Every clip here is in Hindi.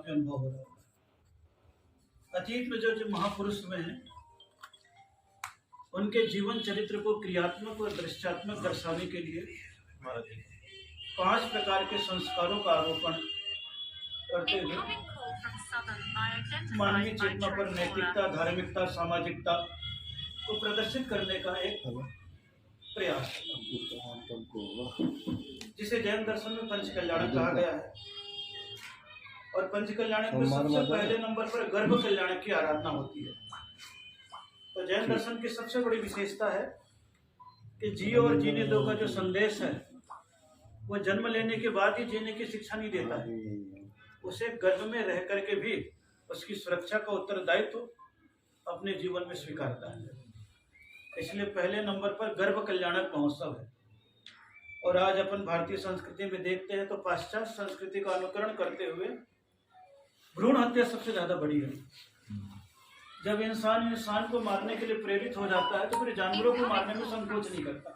में अनुभव हो रहा होगा। अतीत में जो महापुरुष हुए हैं, उनके जीवन चरित्र को क्रियात्मक और दृश्यात्मक दर्शाने के लिए 5 प्रकार के संस्कारों का आरोपण करते हुए मानवीय चेतना पर नैतिकता, धार्मिकता, सामाजिकता को प्रदर्शित करने का एक प्रयास, जिसे जैन दर्शन में पंच कल्याणक कहा गया है। और पंच कल्याणक में सबसे पहले नंबर पर गर्भ कल्याणक की आराधना होती है। तो जैन दर्शन की सबसे बड़ी विशेषता है कि जियो और जीने दो का जो संदेश है, वो जन्म लेने के बाद ही जीने की शिक्षा नहीं देता है, उसे गर्भ में रह करके भी उसकी सुरक्षा का उत्तरदायित्व अपने जीवन में स्वीकारता है। इसलिए पहले नंबर पर गर्भ कल्याणक महोत्सव है। और आज अपन भारतीय संस्कृति में देखते हैं तो पाश्चात्य संस्कृति का अनुकरण करते हुए भ्रूण हत्या सबसे ज्यादा बढ़ी है। जब इंसान को मारने के लिए प्रेरित हो जाता है तो फिर जानवरों को मारने में संकोच नहीं करता,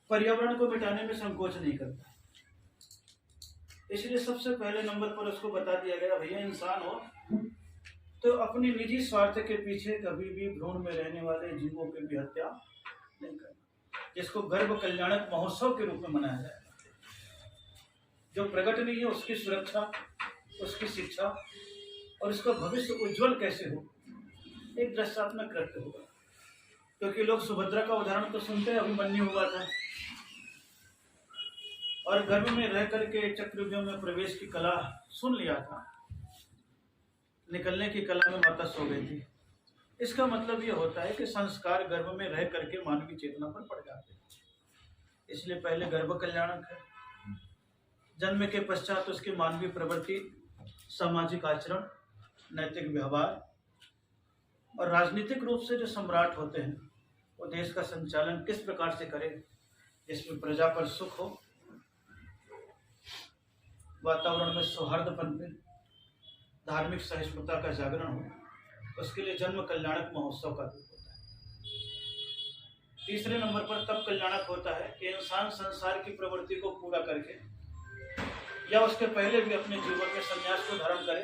पर्यावरण को मिटाने में संकोच नहीं करता। इसलिए सबसे पहले नंबर पर उसको बता दिया गया, भैया इंसान हो तो अपनी निजी स्वार्थ के पीछे कभी भी भ्रूण में रहने वाले जीवों की भी हत्या नहीं करना, जिसको गर्भ कल्याणक महोत्सव के रूप में मनाया जाएगा। जो प्रकट नहीं है उसकी सुरक्षा, उसकी शिक्षा और उसका भविष्य उज्जवल कैसे हो, एक दृश्यात्मक कृत्य होगा। क्योंकि लोग सुभद्रा का उदाहरण तो सुनते हैं, अभिमन्यु हुआ था और गर्भ में रह करके चक्रव्यूह में प्रवेश की कला सुन लिया था, निकलने की कला में माता सो गई थी। इसका मतलब यह होता है कि संस्कार गर्भ में रह करके मानवीय चेतना पर पड़ जाते हैं। इसलिए पहले गर्भ कल्याणक है। जन्म के पश्चात उसकी मानवीय प्रवृत्ति, सामाजिक आचरण, नैतिक व्यवहार और राजनीतिक रूप से जो सम्राट होते हैं वो देश का संचालन किस प्रकार से करें जिसमें प्रजा पर सुख हो, वातावरण में सौहार्द पनपे, धार्मिक सहिष्णुता का जागरण हो, उसके लिए जन्म कल्याणक महोत्सव का रूप होता है। तीसरे नंबर पर तब कल्याणक होता है कि इंसान संसार की प्रवृत्ति को पूरा करके या उसके पहले भी अपने जीवन में संन्यास को धारण करे,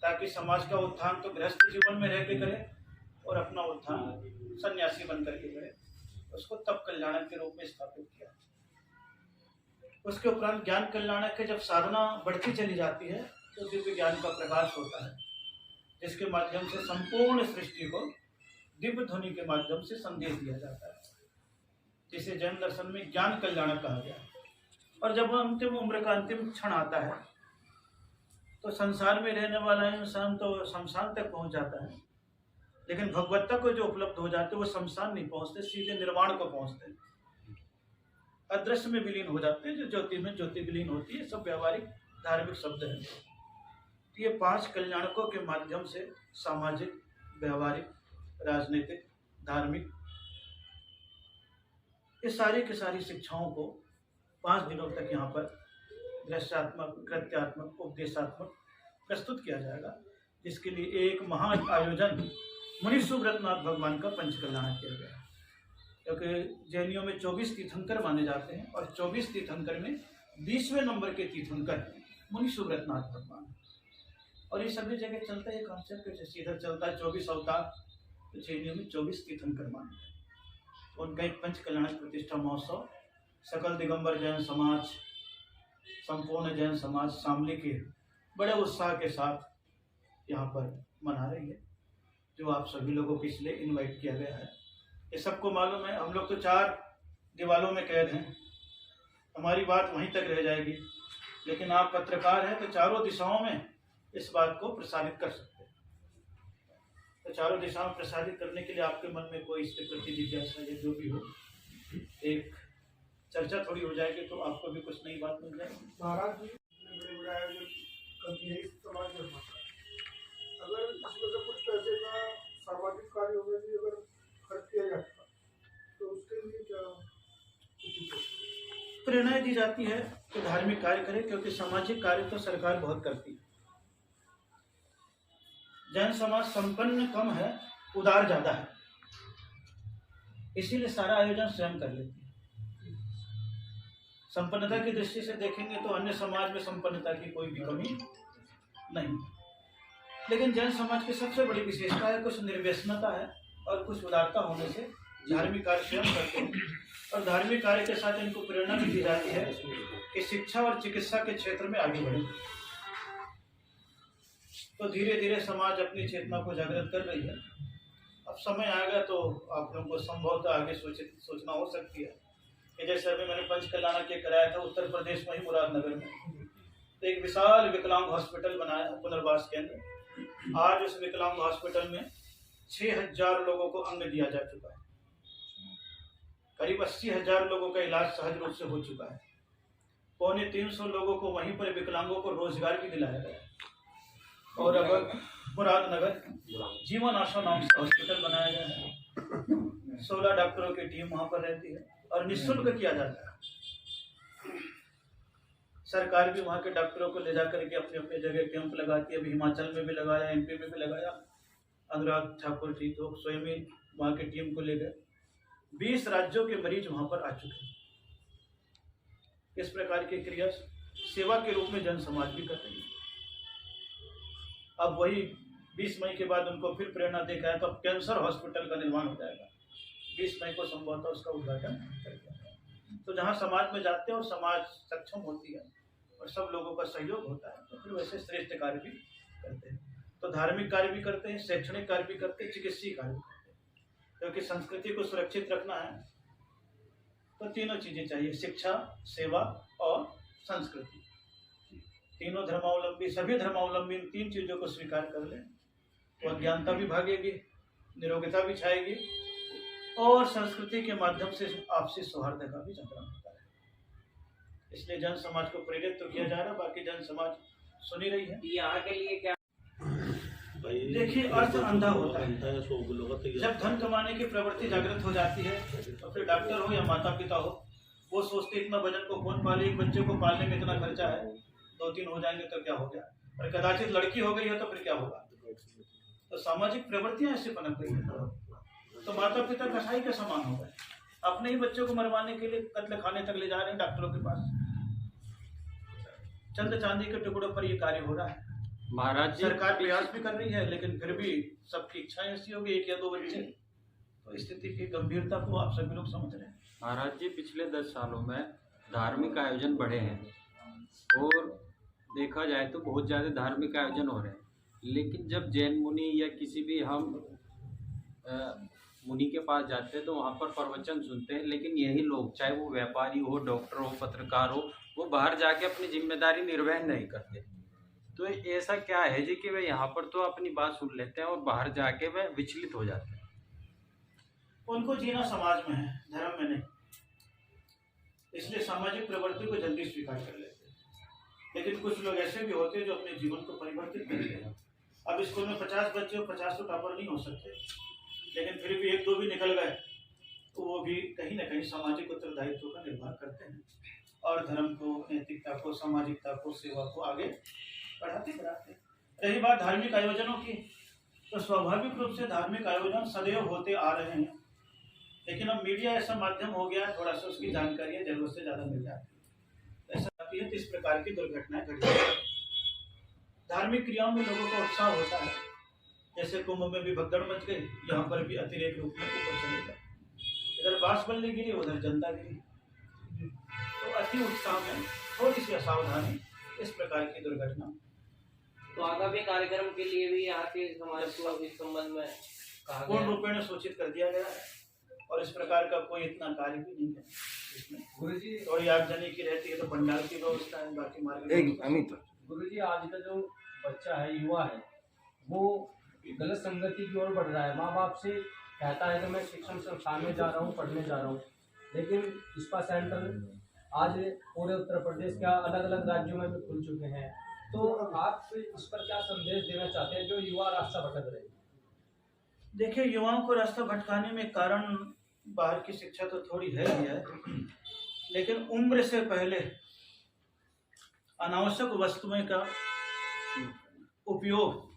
ताकि समाज का उत्थान तो गृहस्थ जीवन में रह के करे और अपना उत्थान सन्यासी बन करके करे। उसको तब कल्याणक के रूप में स्थापित किया। उसके उपरांत ज्ञान कल्याणक के, जब साधना बढ़ती चली जाती है तो दिव्य ज्ञान का प्रकाश होता है, जिसके माध्यम से संपूर्ण सृष्टि को दिव्य ध्वनि के माध्यम से संदेश दिया जाता है, जिसे जैन दर्शन में ज्ञान कल्याणक कहा गया। और जब अंतिम उम्र का अंतिम क्षण आता है तो संसार में रहने वाला इंसान तो शमशान तक पहुंच जाता है, लेकिन भगवत्ता को जो उपलब्ध हो जाते वो शमशान नहीं पहुंचते, सीधे निर्वाण को पहुंचते, अदृश्य में विलीन हो जाते हैं। जो ज्योति में ज्योति विलीन होती है, सब व्यावहारिक धार्मिक शब्द हैं। तो ये 5 कल्याणकों के माध्यम से सामाजिक, व्यावहारिक, राजनीतिक, धार्मिक, ये सारी की सारी शिक्षाओं को 5 दिनों तक यहाँ पर दृश्यात्मक, कृत्यात्मक, उपदेशात्मक प्रस्तुत किया जाएगा, जिसके लिए एक महान आयोजन मुनि सुब्रतनाथ भगवान का पंच कल्याण किया गया। क्योंकि जैनियों में 24 तीर्थंकर माने जाते हैं और 24 तीर्थंकर में 20वें नंबर के तीर्थंकर मुनि सुब्रतनाथ भगवान। और ये सभी जगह चलता है कॉन्सेप्ट, जैसे इधर चलता है 24 अवतार, तो जैनियों में 24 तीर्थंकर माने जाते हैं। उनका एक पंच कल्याणक प्रतिष्ठा महोत्सव सकल दिगंबर जैन समाज, संपूर्ण जैन समाज शामली के बड़े उत्साह के साथ यहाँ पर मना रही है, जो आप सभी लोगों को इसलिए इनवाइट किया गया है। ये सबको मालूम है, हम लोग तो 4 दीवालों में कैद हैं, हमारी बात वहीं तक रह जाएगी, लेकिन आप पत्रकार हैं तो चारों दिशाओं में इस बात को प्रसारित कर सकते हैं। तो चारों दिशाओं में प्रसारित करने के लिए आपके मन में कोई इसके प्रति जिज्ञासा या जो भी हो, एक चर्चा थोड़ी हो जाएगी तो आपको भी कुछ नई बात मिल जाएगी। महाराज जी ने बड़े बड़े आयोजन करती है समाज में, अगर इसमें से कुछ पैसे का सामाजिक कार्य में भी अगर खर्च किया जाता तो उसके लिए क्या प्रेरणा दी जाती है कि धार्मिक कार्य करें, क्योंकि सामाजिक कार्य तो सरकार बहुत करती है। जैन समाज संपन्न कम है, उदार ज्यादा है, इसीलिए सारा आयोजन स्वयं कर लेती है। संपन्नता की दृष्टि से देखेंगे तो अन्य समाज में संपन्नता की कोई भी कमी नहीं, लेकिन जैन समाज की सबसे बड़ी विशेषता है कुछ निर्व्यसनता है और कुछ उदारता होने से धार्मिक कार्य स्वयं करते हैं, और धार्मिक कार्य के साथ इनको प्रेरणा भी दी जाती है कि शिक्षा और चिकित्सा के क्षेत्र में आगे बढ़े। तो धीरे धीरे समाज अपनी चेतना को जागृत कर रही है। अब समय आएगा तो आप लोगों को संभवतः आगे सोचना हो सकती है कि जैसे अभी मैंने पंचकल्याण के कराया था उत्तर प्रदेश में ही मुरादनगर में, तो एक विशाल विकलांग हॉस्पिटल बनाया, पुनर्वास केंद्र। आज उस विकलांग हॉस्पिटल में 6000 लोगों को अंग दिया जा चुका है, करीब 80,000 लोगों का इलाज सहज रूप से हो चुका है, 250 लोगों को वहीं पर विकलांगों को रोजगार भी दिलाया गया, और अब मुरादनगर जीवन आशा नाम से हॉस्पिटल बनाया गया है। 16 डॉक्टरों की टीम वहां पर रहती है और निःशुल्क किया जाता है। सरकार भी वहाँ के डॉक्टरों को ले जाकर के अपने अपने जगह कैंप लगाती है। अभी हिमाचल में भी लगाया, MP में भी लगाया। अनुराग ठाकुर जी तो स्वयं ही वहाँ की टीम को ले गए। 20 राज्यों के मरीज वहाँ पर आ चुके हैं। इस प्रकार की क्रिया सेवा के रूप में जन समाज भी कर रही है। अब वही 20 मई के बाद उनको फिर प्रेरणा देखा है तो अब कैंसर हॉस्पिटल का निर्माण हो जाएगा। 20 मई को संभवतः उसका उद्घाटन कर दिया जाएगा। तो जहाँ समाज में जाते हैं और समाज सक्षम होती है और सब लोगों का सहयोग होता है तो फिर वैसे श्रेष्ठ कार्य भी करते हैं। तो धार्मिक कार्य भी करते हैं, शैक्षणिक कार्य भी करते हैं, चिकित्सीय कार्य भी करते हैं। क्योंकि संस्कृति को सुरक्षित रखना है तो तीनों चीजें चाहिए, शिक्षा, सेवा और संस्कृति। तीनों धर्मावलंबी, सभी धर्मावलंबी इन 3 चीजों को स्वीकार कर लें तो अज्ञानता भी भागेगी, निरोगता भी छाएगी और संस्कृति के माध्यम से आपसी सौहार्द का भी जागरण होता है। इसलिए जन समाज को प्रेरित तो किया जा रहा है, बाकी जन समाज सुनी रही है। यहाँ के लिए क्या देखिए, अर्थ अंधा होता है। जब धन कमाने की प्रवृत्ति जागृत हो जाती है तो फिर डॉक्टर हो या माता पिता हो, वो सोचते इतना वजन को कौन पाले, एक बच्चे को पालने में इतना खर्चा है, 2-3 हो जाएंगे तो क्या हो गया, और कदाचित लड़की हो गई है तो फिर क्या होगा। तो सामाजिक प्रवृत्तियां ऐसे पनप गई है। तो माता पिता कसाई के समान हो गए, अपने ही बच्चों को मरवाने के लिए कत्ल खाने तक ले जा रहे हैं डॉक्टरों के पास। चंद चांदी के टुकड़ों पर ये कार्य हो रहा है। महाराज जी, सरकार प्रयास भी कर रही है लेकिन फिर भी सबकी इच्छाएं ऐसी होगी 1 या 2 बच्चे, तो स्थिति की गंभीरता को आप सभी लोग समझ रहे हैं। महाराज जी, पिछले 10 सालों में धार्मिक आयोजन बढ़े हैं और देखा जाए तो बहुत ज़्यादा धार्मिक आयोजन हो रहे हैं, लेकिन जब जैन मुनि या किसी भी हम मुनि के पास जाते हैं तो वहाँ पर प्रवचन सुनते हैं, लेकिन यही लोग, चाहे वो व्यापारी हो, डॉक्टर हो, पत्रकार हो, वो बाहर जाके अपनी जिम्मेदारी निर्वहन नहीं करते। तो ऐसा क्या है जी कि वे यहाँ पर तो अपनी बात सुन लेते हैं और बाहर जाके वे विचलित हो जाते हैं। उनको जीना समाज में है, धर्म में नहीं, इसलिए सामाजिक प्रवृत्ति को जल्दी स्वीकार कर लेते हैं। लेकिन कुछ लोग ऐसे भी होते हैं जो अपने जीवन को परिवर्तित करते हैं। अब स्कूल में 50 बच्चे और 50 तो टॉपर नहीं हो सकते, लेकिन फिर भी 1-2 भी निकल गए तो वो भी कहीं ना कहीं सामाजिक उत्तरदायित्व का निर्वाह करते हैं और धर्म को, नैतिकता को, सामाजिकता को, सेवा को आगे बढ़ाते बढ़ाते। रही बात धार्मिक आयोजनों की, तो स्वाभाविक रूप से धार्मिक आयोजन सदैव होते आ रहे हैं, लेकिन अब मीडिया ऐसा माध्यम हो गया है, थोड़ा सा उसकी जानकारी जरूरत से ज़्यादा मिल जाती है। ऐसा आती है तो इस प्रकार की दुर्घटनाएं घट जाती हैं। धार्मिक क्रियाओं में लोगों का उत्साह होता है, जैसे कुंभ में भी भगदड़ मच गई, यहाँ पर भी अतिरेक रूप में ऊपर चले गए। इधर बांसबल्ली गिरी, उधर जनता गिरी, तो अति उत्साह में थोड़ी सी असावधानी, इस प्रकार की दुर्घटना। तो आगामी कार्यक्रम के लिए भी यहाँ के समाज को इस संबंध में कहा पूर्ण गया रूपेण सूचित कर दिया गया है और इस प्रकार का कोई इतना कार्य भी नहीं है इसमें। गुरुजी, थोड़ी आगजनी की रहती है तो पंडाल की व्यवस्था है, बाकी मार्ग। गुरुजी, आज का जो बच्चा है, युवा है, वो गलत संगति की ओर बढ़ रहा है। माँ बाप से कहता है कि मैं शिक्षण संस्थान में जा रहा हूँ, पढ़ने जा रहा हूँ, लेकिन स्पा सेंटर आज पूरे उत्तर प्रदेश के अलग अलग राज्यों में भी खुल चुके हैं। तो आप इस पर क्या संदेश देना चाहते हैं जो युवा रास्ता भटक रहे हैं? देखिए, युवाओं को रास्ता भटकाने में कारण बाहर की शिक्षा तो थोड़ी है ही है, लेकिन उम्र से पहले अनावश्यक वस्तुएं का उपयोग,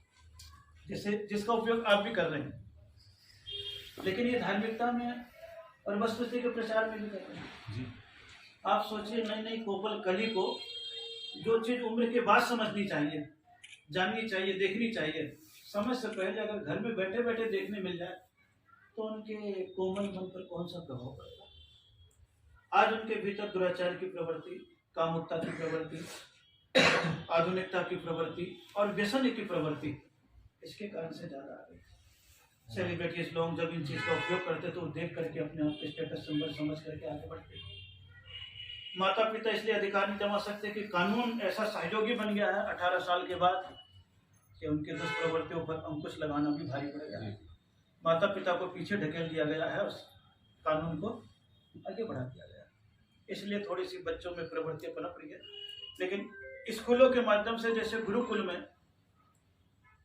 जिसका उपयोग आप भी कर रहे हैं, लेकिन ये धार्मिकता में और वस्तुस्थिति के प्रचार में भी कर रहे हैं। आप सोचिए नई नई कोपल कली को जो चीज उम्र के बाद समझनी चाहिए, जाननी चाहिए, देखनी चाहिए, समय से पहले अगर घर में बैठे बैठे देखने मिल जाए तो उनके कोमल मन पर कौन सा प्रभाव पड़ेगा। आज उनके भीतर दुराचार की प्रवृत्ति, कामुकता की प्रवृत्ति, आधुनिकता की प्रवृत्ति और व्यसन की प्रवृत्ति इसके कारण से ज्यादा आ गई। सेलिब्रिटीज लोग जब इन चीज का उपयोग करते तो देख करके अपने आप के स्टेटस सिंबल समझ करके आगे बढ़ते। माता पिता इसलिए अधिकार नहीं जमा सकते कि कानून ऐसा सहयोगी बन गया है 18 साल के बाद कि उनके दुष्प्रवृत्तियों पर अंकुश लगाना भी भारी पड़ गया है। माता पिता को पीछे ढकेल दिया गया है, उस कानून को आगे बढ़ा दिया गया है। इसलिए थोड़ी सी बच्चों में प्रवृत्तियां पनप रही है। लेकिन स्कूलों के माध्यम से जैसे गुरुकुल में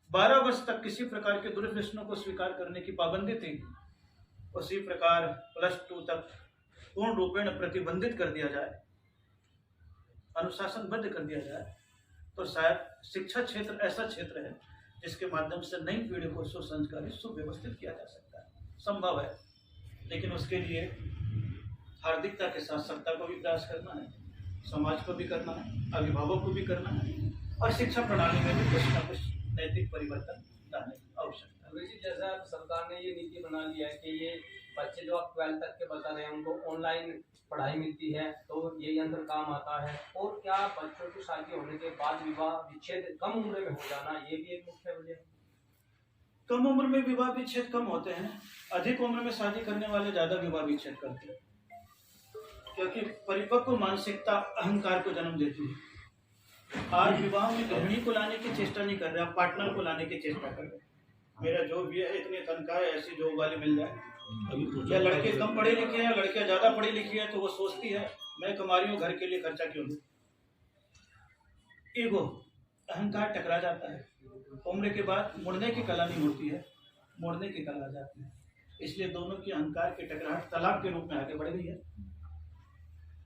12 वर्ष तक किसी प्रकार के दुर्व्यसनों को स्वीकार करने की पाबंदी थी, उसी प्रकार +2 तक पूर्ण रूपेण प्रतिबंधित कर दिया जाए, अनुशासनबद्ध कर दिया जाए, तो शायद शिक्षा क्षेत्र ऐसा क्षेत्र है जिसके माध्यम से नई पीढ़ी को सुसंस्कारित, सुव्यवस्थित किया जा सकता है। संभव है, लेकिन उसके लिए हार्दिकता के साथ सत्ता को भी प्रयास करना है, समाज को भी करना है, अभिभावक को भी करना है और शिक्षा प्रणाली में भी कुछ न कुछ नैतिक परिवर्तन लाने की आवश्यकता है। जी, जैसा सरकार ने ये नीति बना लिया है कि ये बच्चे जो आप 12 तक के बता रहे हैं उनको ऑनलाइन पढ़ाई मिलती है, तो ये यंत्र काम आता है। और क्या बच्चों की शादी होने के बाद विवाह विच्छेद कम उम्र में हो जाना, ये भी एक मुख्य वजह है? कम उम्र में विवाह विच्छेद कम होते हैं, अधिक उम्र में शादी करने वाले ज्यादा विवाह विच्छेद करते हैं, क्योंकि परिपक्व मानसिकता अहंकार को जन्म देती है। आज विवाह में गृहिणी को लाने की चेष्टा नहीं कर रहे, आप पार्टनर को लाने की चेष्टा कर रहे। मेरा जो भी है इतनी तनख्वाह है, ऐसी जॉब वाली मिल जाए। या लड़के कम पढ़े लिखे हैं, लड़कियां ज्यादा पढ़ी लिखी है, तो वो सोचती है मैं कमा रही हूँ, घर के लिए खर्चा क्यों दूं। ईगो, अहंकार टकरा जाता है। उम्र के बाद मुड़ने की कला नहीं होती है, मोड़ने की कला आ जाती है। इसलिए दोनों की अहंकार की टकराहट तलाक के रूप में आगे बढ़ गई है।